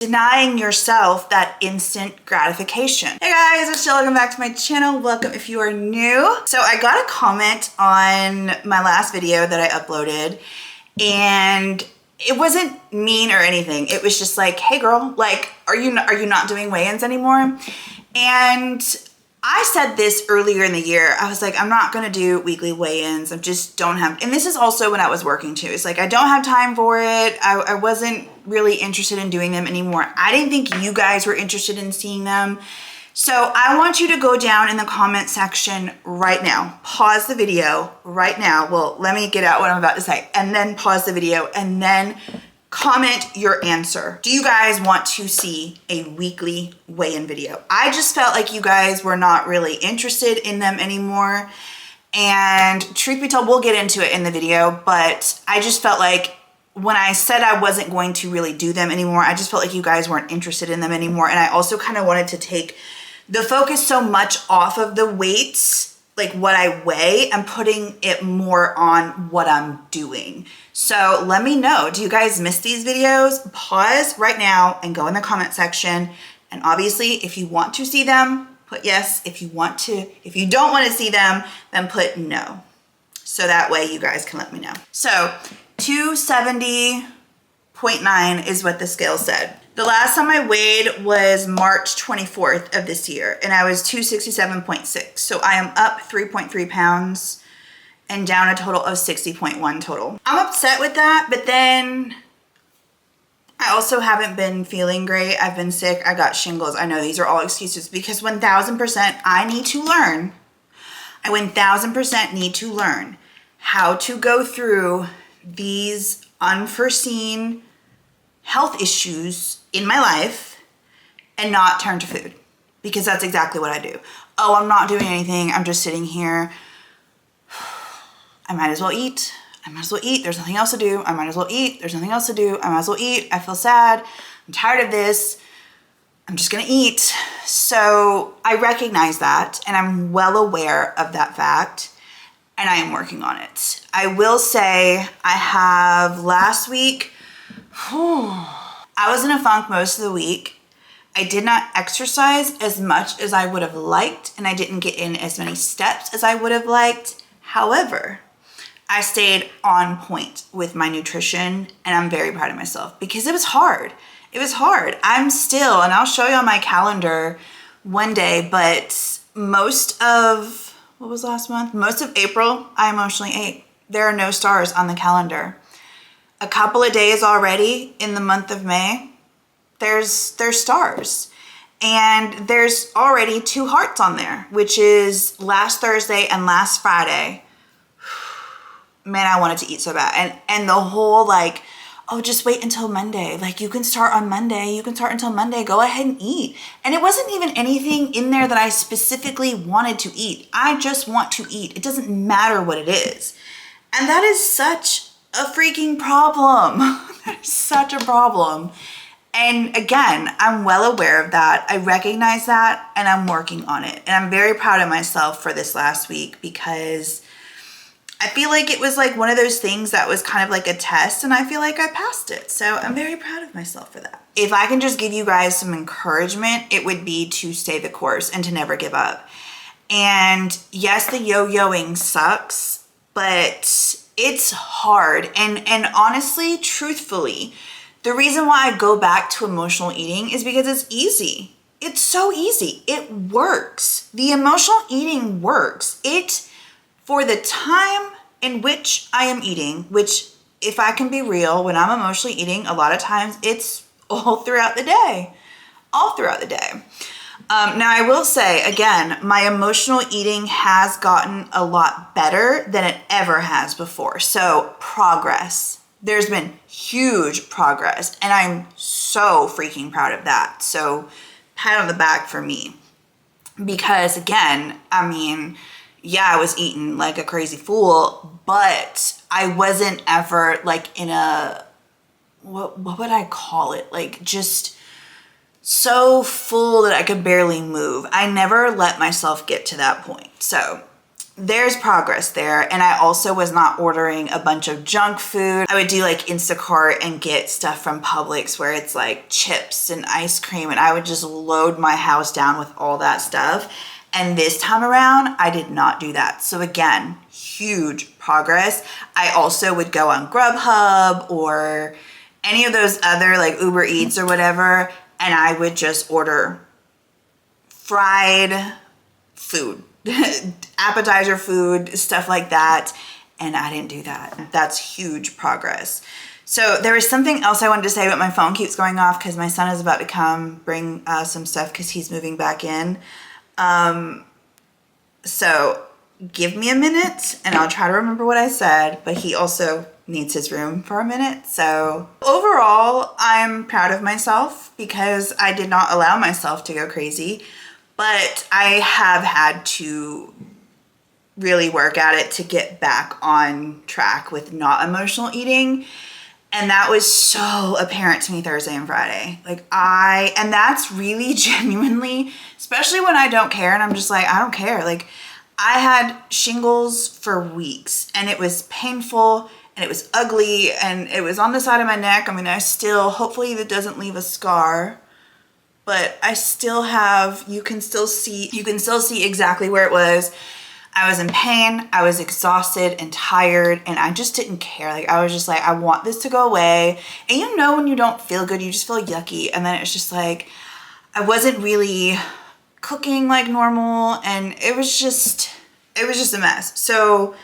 denying yourself that instant gratification. Hey guys, it's Jill. Welcome back to my channel. Welcome if you are new. So I got a comment on my last video that I uploaded, and it wasn't mean or anything. It was just like, hey girl, like, are you not doing weigh-ins anymore? And I said this earlier in the year. I was like, I'm not gonna do weekly weigh-ins. I just don't have, and this is also when I was working too. It's like, I don't have time for it. I wasn't really interested in doing them anymore. I didn't think you guys were interested in seeing them. So I want you to go down in the comment section right now. Pause the video right now. Well, let me get out what I'm about to say, and then pause the video and then comment your answer. Do you guys want to see a weekly weigh-in video? I just felt like you guys were not really interested in them anymore. And truth be told, we'll get into it in the video, but I just felt like when I said I wasn't going to really do them anymore, I just felt like you guys weren't interested in them anymore. And I also kind of wanted to take the focus so much off of the weights, like what I weigh, and putting it more on what I'm doing. So let me know, do you guys miss these videos? Pause right now and go in the comment section. And obviously, if you want to see them, put yes. If you don't want to see them, then put no. So that way you guys can let me know. So 270.9 is what the scale said. The last time I weighed was March 24th of this year, and I was 267.6. So I am up 3.3 pounds and down a total of 60.1 total. I'm upset with that, but then I also haven't been feeling great. I've been sick. I got shingles. I know these are all excuses because 1000% I need to learn. I 1000% need to learn how to go through these unforeseen health issues in my life and not turn to food, because that's exactly what I do. Oh, I'm not doing anything. I'm just sitting here. I might as well eat. I might as well eat. There's nothing else to do. I might as well eat. There's nothing else to do. I might as well eat. I feel sad. I'm tired of this. I'm just gonna eat. So I recognize that, and I'm well aware of that fact, and I am working on it. I will say I have last week, I was in a funk most of the week. I did not exercise as much as I would have liked, and I didn't get in as many steps as I would have liked. However, I stayed on point with my nutrition, and I'm very proud of myself because it was hard. It was hard. I'm still, and I'll show you on my calendar one day, but most of, what was last month? Most of April, I emotionally ate. There are no stars on the calendar. A couple of days already in the month of May, there's stars. And there's already 2 hearts on there, which is last Thursday and last Friday. Man, I wanted to eat so bad. And the whole like, oh, just wait until Monday. Like, you can start on Monday. You can start until Monday. Go ahead and eat. And it wasn't even anything in there that I specifically wanted to eat. I just want to eat. It doesn't matter what it is. And that is such a freaking problem. That is such a problem. And again, I'm well aware of that. I recognize that, and I'm working on it. And I'm very proud of myself for this last week because I feel like it was like one of those things that was kind of like a test, and I feel like I passed it. So I'm very proud of myself for that. If I can just give you guys some encouragement, it would be to stay the course and to never give up. And yes, the yo-yoing sucks, but it's hard. And honestly, truthfully, the reason why I go back to emotional eating is because it's easy. It's so easy. It works. The emotional eating works. For the time in which I am eating, which if I can be real, when I'm emotionally eating, a lot of times it's all throughout the day. All throughout the day. Now I will say, again, my emotional eating has gotten a lot better than it ever has before. So progress. There's been huge progress, and I'm so freaking proud of that. So pat on the back for me. Because again, I mean, yeah, I was eating like a crazy fool, but I wasn't ever like in a, what would I call it? Like just so full that I could barely move. I never let myself get to that point. So there's progress there. And I also was not ordering a bunch of junk food. I would do like Instacart and get stuff from Publix where it's like chips and ice cream, and I would just load my house down with all that stuff. And this time around, I did not do that. So again, huge progress. I also would go on Grubhub or any of those other like Uber Eats or whatever, and I would just order fried food, appetizer food, stuff like that. And I didn't do that. That's huge progress. So there was something else I wanted to say, but my phone keeps going off because my son is about to come bring some stuff because he's moving back in. So give me a minute and I'll try to remember what I said, but he also needs his room for a minute. So overall, I'm proud of myself because I did not allow myself to go crazy, but I have had to really work at it to get back on track with not emotional eating. And that was so apparent to me Thursday and Friday. And that's really genuinely, especially when I don't care and I'm just like, I don't care. Like, I had shingles for weeks and it was painful and it was ugly and it was on the side of my neck. I mean, hopefully that doesn't leave a scar, but I still have, you can still see exactly where it was. I was in pain, I was exhausted and tired, and I just didn't care. Like, I was just like, I want this to go away. And you know, when you don't feel good, you just feel yucky. And then it's just like, I wasn't really cooking like normal, and it was just a mess. So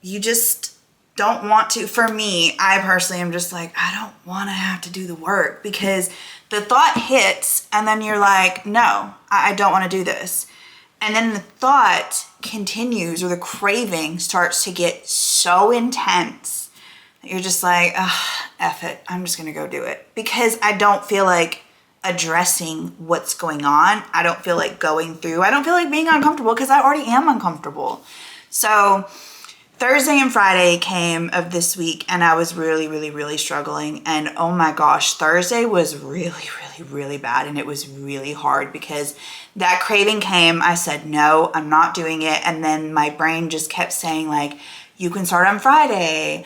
you just don't want to, for me, I personally am just like, I don't want to have to do the work, because the thought hits and then you're like, no, I don't want to do this. And then the thought continues, or the craving starts to get so intense that you're just like, F it, I'm just going to go do it. Because I don't feel like addressing what's going on. I don't feel like going through. I don't feel like being uncomfortable because I already am uncomfortable. So Thursday and Friday came of this week and I was really, really, really struggling. And oh my gosh, Thursday was really, really, really bad. And it was really hard because that craving came. I said, no, I'm not doing it. And then my brain just kept saying like, you can start on Friday.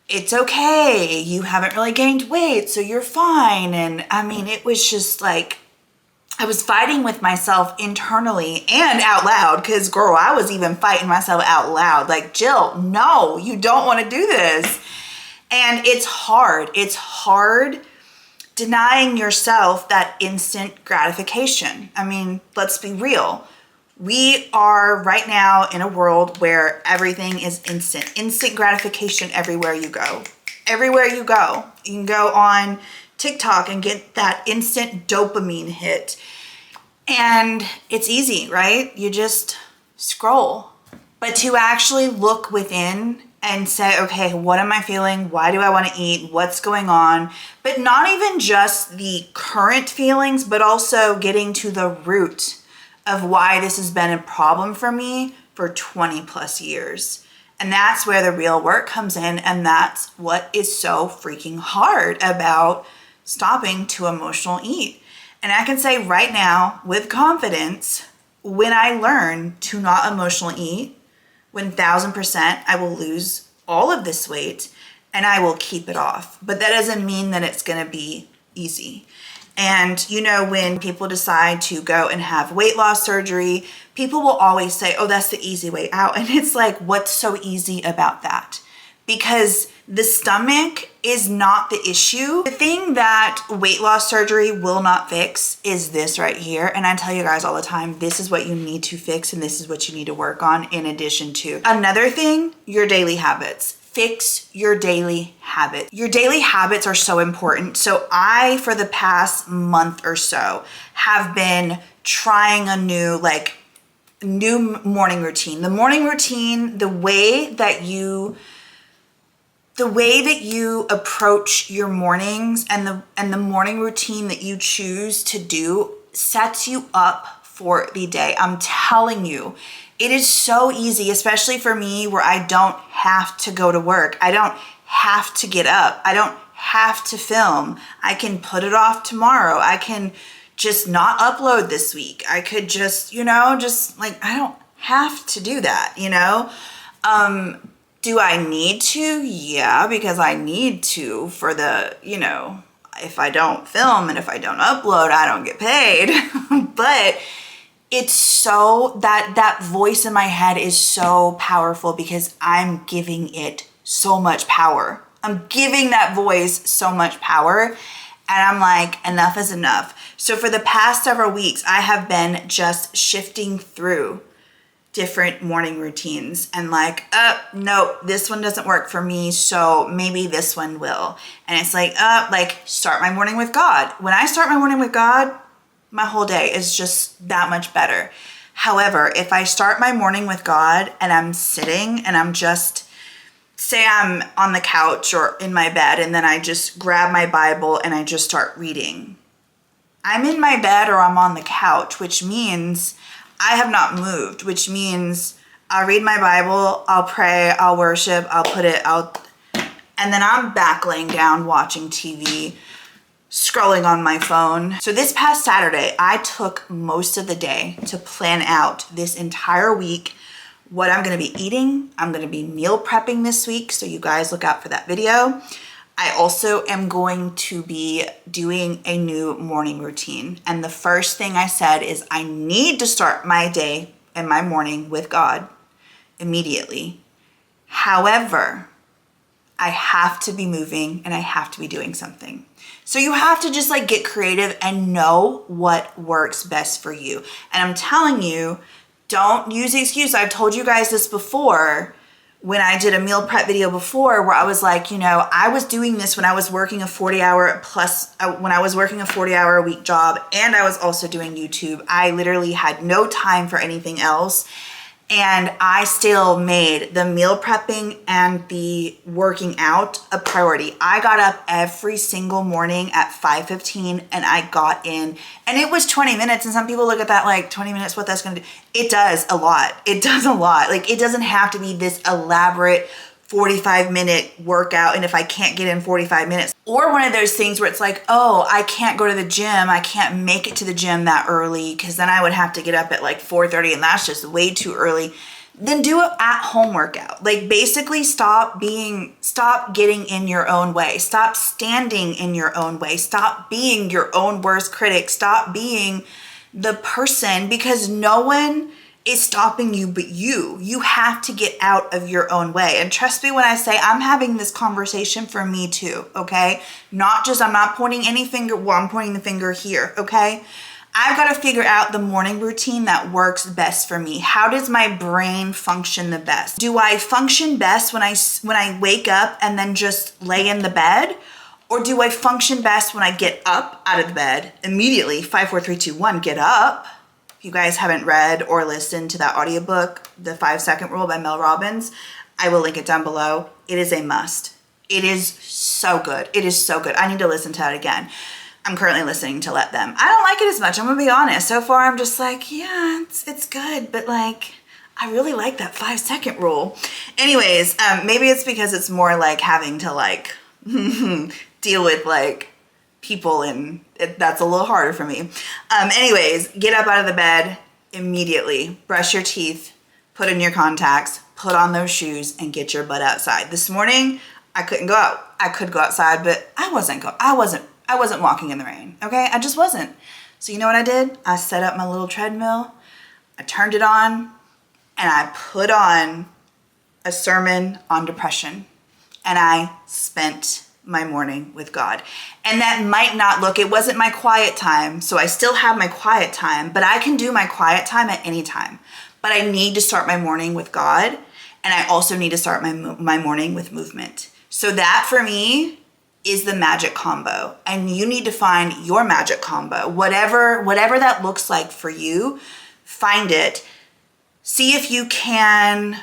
It's okay. You haven't really gained weight, so you're fine. And I mean, it was just like, I was fighting with myself internally and out loud, because girl, I was even fighting myself out loud. Like, Jill, no, you don't want to do this. And it's hard. It's hard denying yourself that instant gratification. I mean, let's be real. We are right now in a world where everything is instant gratification everywhere you go. Everywhere you go. You can go on TikTok and get that instant dopamine hit. And it's easy, right? You just scroll. But to actually look within and say, okay, what am I feeling? Why do I want to eat? What's going on? But not even just the current feelings, but also getting to the root of why this has been a problem for me for 20 plus years. And that's where the real work comes in. And that's what is so freaking hard about stopping to emotional eat. And I can say right now with confidence, when I learn to not emotional eat, 1000% I will lose all of this weight and I will keep it off. But that doesn't mean that it's going to be easy. And you know, when people decide to go and have weight loss surgery, people will always say, oh, that's the easy way out. And it's like, what's so easy about that? Because the stomach is not the issue. The thing that weight loss surgery will not fix is this right here. And I tell you guys all the time, this is what you need to fix and this is what you need to work on, in addition to another thing, your daily habits. Fix your daily habits. Your daily habits are so important. So I, for the past month or so, have been trying a new morning routine. The morning routine, the way that you approach your mornings and the morning routine that you choose to do sets you up for the day. I'm telling you, it is so easy, especially for me, where I don't have to go to work. I don't have to get up. I don't have to film. I can put it off tomorrow. I can just not upload this week. I could just, I don't have to do that, you know? Do I need to? Yeah, because I need to for the, you know, if I don't film and if I don't upload, I don't get paid. But it's so, that voice in my head is so powerful because I'm giving it so much power. I'm giving that voice so much power. And I'm like, enough is enough. So for the past several weeks, I have been just shifting through different morning routines and like, no, this one doesn't work for me, so maybe this one will. And it's like, start my morning with God. When I start my morning with God, my whole day is just that much better. However, if I start my morning with God and I'm sitting and I'm just, say I'm on the couch or in my bed, and then I just grab my Bible and I just start reading, I'm in my bed or I'm on the couch, which means I have not moved, which means I'll read my Bible, I'll pray, I'll worship, and then I'm back laying down watching TV, scrolling on my phone. So this past Saturday, I took most of the day to plan out this entire week, what I'm gonna be eating. I'm gonna be meal prepping this week, so you guys look out for that video. I also am going to be doing a new morning routine. And the first thing I said is I need to start my day and my morning with God immediately. However, I have to be moving and I have to be doing something. So you have to just like get creative and know what works best for you. And I'm telling you, don't use the excuse. I've told you guys this before. When I did a meal prep video before where I was like, you know, I was doing this when I was working a 40-hour a week job, and I was also doing YouTube. I literally had no time for anything else. And I still made the meal prepping and the working out a priority. I got up every single morning at 5:15 and I got in, and it was 20 minutes. And some people look at that like 20 minutes, what that's gonna do. It does a lot. It does a lot. Like, it doesn't have to be this elaborate 45-minute workout, and if I can't get in 45 minutes, or one of those things where it's like, oh, I can't go to the gym, I can't make it to the gym that early because then I would have to get up at like 4:30 and that's just way too early, then do an at-home workout. Like, basically stop getting in your own way, stop standing in your own way, stop being your own worst critic, stop being the person, because no one is stopping you but you. You have to get out of your own way. And trust me when I say I'm having this conversation for me too, okay? Not just, I'm not pointing any finger, well, I'm pointing the finger here, okay? I've got to figure out the morning routine that works best for me. How does my brain function the best? Do I function best when I wake up and then just lay in the bed? Or do I function best when I get up out of the bed immediately? 5, 4, 3, 2, 1, get up. If you guys haven't read or listened to that audiobook, The 5-Second Rule by Mel Robbins, I will link it down below. It is a must. It is so good. It is so good. I need to listen to that again. I'm currently listening to Let Them. I don't like it as much. I'm gonna be honest. So far, I'm just like, yeah, it's good, but like, I really like that 5-second rule. Anyways, maybe it's because it's more like having to like deal with like people, and that's a little harder for me. Anyways, get up out of the bed immediately, brush your teeth, put in your contacts, put on those shoes, and get your butt outside. This morning, I couldn't go out. I could go outside, but I wasn't walking in the rain, okay? I just wasn't. So you know what I did? I set up my little treadmill, I turned it on, and I put on a sermon on depression, and I spent my morning with God. And that might not look, it wasn't my quiet time, so I still have my quiet time, but I can do my quiet time at any time. But I need to start my morning with God, and I also need to start my morning with movement. So that for me is the magic combo, and you need to find your magic combo. Whatever that looks like for you, find it. See if you can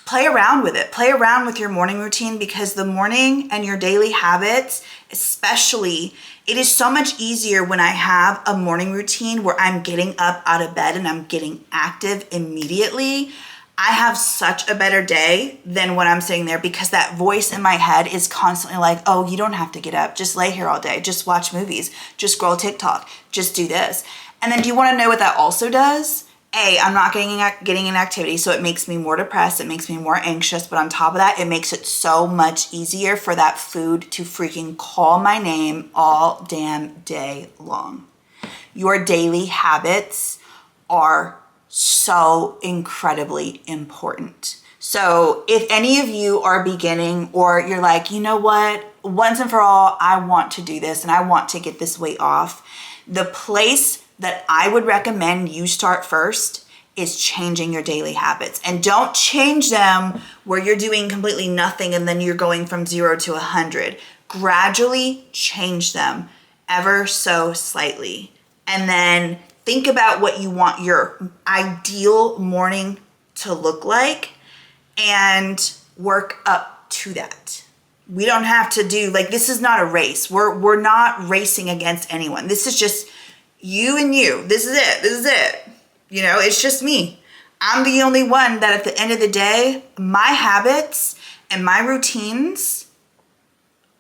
play around with it. Play around with your morning routine, because the morning and your daily habits, especially, it is so much easier when I have a morning routine where I'm getting up out of bed and I'm getting active immediately. I have such a better day than when I'm sitting there, because that voice in my head is constantly like, oh, you don't have to get up. Just lay here all day. Just watch movies. Just scroll TikTok. Just do this. And then do you want to know what that also does? I'm not getting an activity, so it makes me more depressed, it makes me more anxious, but on top of that, it makes it so much easier for that food to freaking call my name all damn day long. Your daily habits are so incredibly important. So if any of you are beginning, or you're like, you know what, once and for all, I want to do this and I want to get this weight off, the place that I would recommend you start first is changing your daily habits. And don't change them where you're doing completely nothing and then you're going from 0 to 100. Gradually change them ever so slightly. And then think about what you want your ideal morning to look like and work up to that. We don't have to do, like, this is not a race. We're not racing against anyone. This is just you and you. This is it. This is it. You know, it's just me. I'm the only one that at the end of the day, my habits and my routines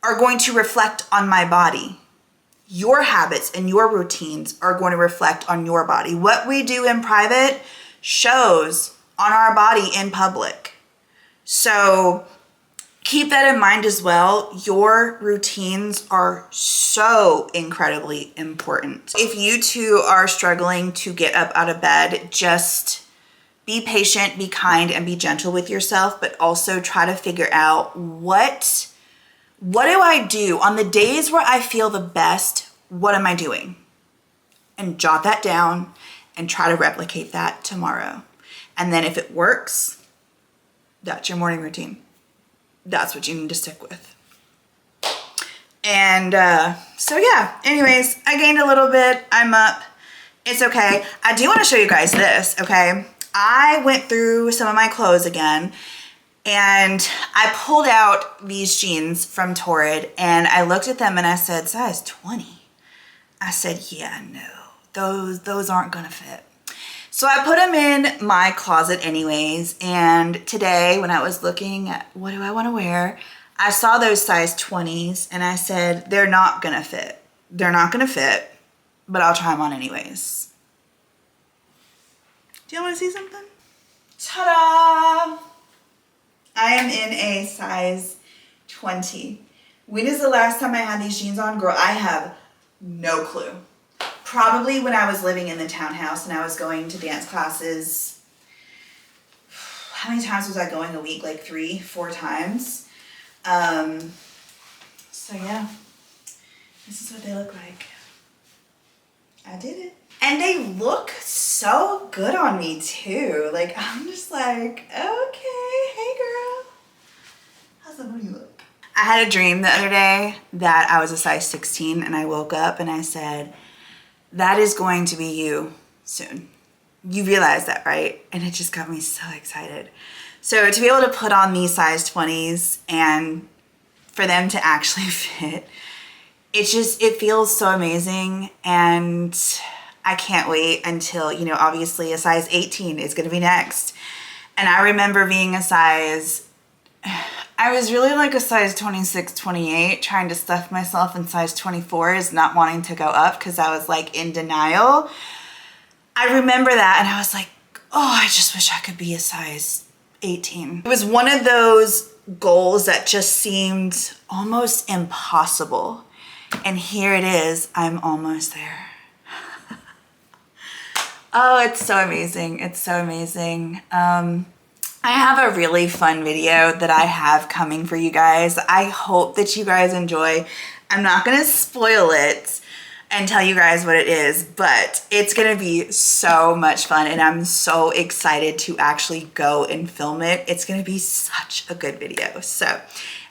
are going to reflect on my body. Your habits and your routines are going to reflect on your body. What we do in private shows on our body in public. So keep that in mind as well. Your routines are so incredibly important. If you too are struggling to get up out of bed, just be patient, be kind, and be gentle with yourself, but also try to figure out what do I do on the days where I feel the best? What am I doing? And jot that down and try to replicate that tomorrow. And then if it works, that's your morning routine. That's what you need to stick with. And so yeah, anyways, I gained a little bit. I'm up. It's okay. I do want to show you guys this, okay? I went through some of my clothes again and I pulled out these jeans from Torrid and I looked at them and I said, size 20. I said, yeah, no, those aren't gonna fit. So I put them in my closet anyways, and today when I was looking at what do I want to wear, I saw those size 20s and I said, they're not gonna fit. They're not gonna fit, but I'll try them on anyways. Do you want to see something? Ta-da! I am in a size 20. When is the last time I had these jeans on? Girl, I have no clue. Probably when I was living in the townhouse and I was going to dance classes. How many times was I going a week? Like 3-4 times. So yeah, this is what they look like. I did it. And they look so good on me too. Like, I'm just like, okay, hey girl. How's the booty look? I had a dream the other day that I was a size 16 and I woke up and I said, that is going to be you soon. You realize that, right? And it just got me so excited. So to be able to put on these size 20s and for them to actually fit, it feels so amazing. And I can't wait until, you know, obviously a size 18 is going to be next. And I remember being I was really like a size 26, 28, trying to stuff myself in size 24s, not wanting to go up because I was like in denial. I remember that and I was like, oh, I just wish I could be a size 18. It was one of those goals that just seemed almost impossible. And here it is, I'm almost there. Oh, it's so amazing. It's so amazing. I have a really fun video that I have coming for you guys. I hope that you guys enjoy. I'm not gonna spoil it and tell you guys what it is, but it's gonna be so much fun and I'm so excited to actually go and film it. It's gonna be such a good video. So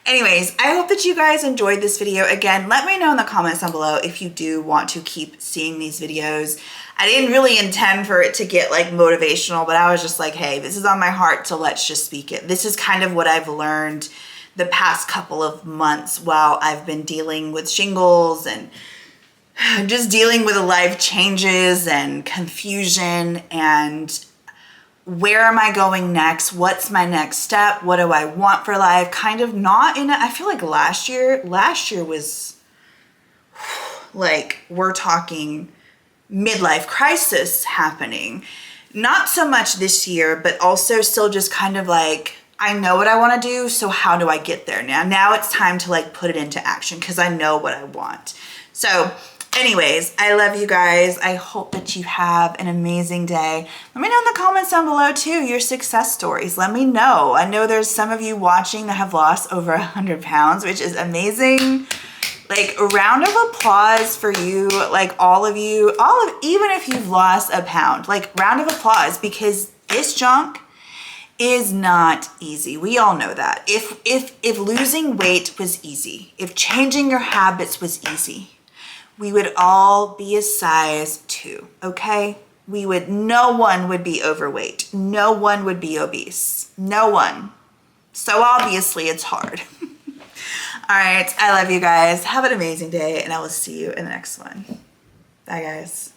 anyways, I hope that you guys enjoyed this video. Again, let me know in the comments down below if you do want to keep seeing these videos. I didn't really intend for it to get like motivational, but I was just like, hey, this is on my heart, so let's just speak it. This is kind of what I've learned the past couple of months while I've been dealing with shingles and just dealing with life changes and confusion and where am I going next? What's my next step? What do I want for life? Kind of not in I feel like last year was like, we're talking midlife crisis happening. not so much this year, but also still just kind of like, I know what I want to do, so how do I get there now? Now it's time to like put it into action because I know what I want. So anyways, I love you guys. I hope that you have an amazing day. Let me know in the comments down below too, your success stories. Let me know. I know there's some of you watching that have lost over 100 pounds, which is amazing. Like, a round of applause for you, like all of you, even if you've lost a pound, like round of applause, because this junk is not easy. We all know that. If losing weight was easy, if changing your habits was easy, we would all be a size 2, okay? No one would be overweight. No one would be obese. No one. So obviously it's hard. All right, I love you guys. Have an amazing day, and I will see you in the next one. Bye, guys.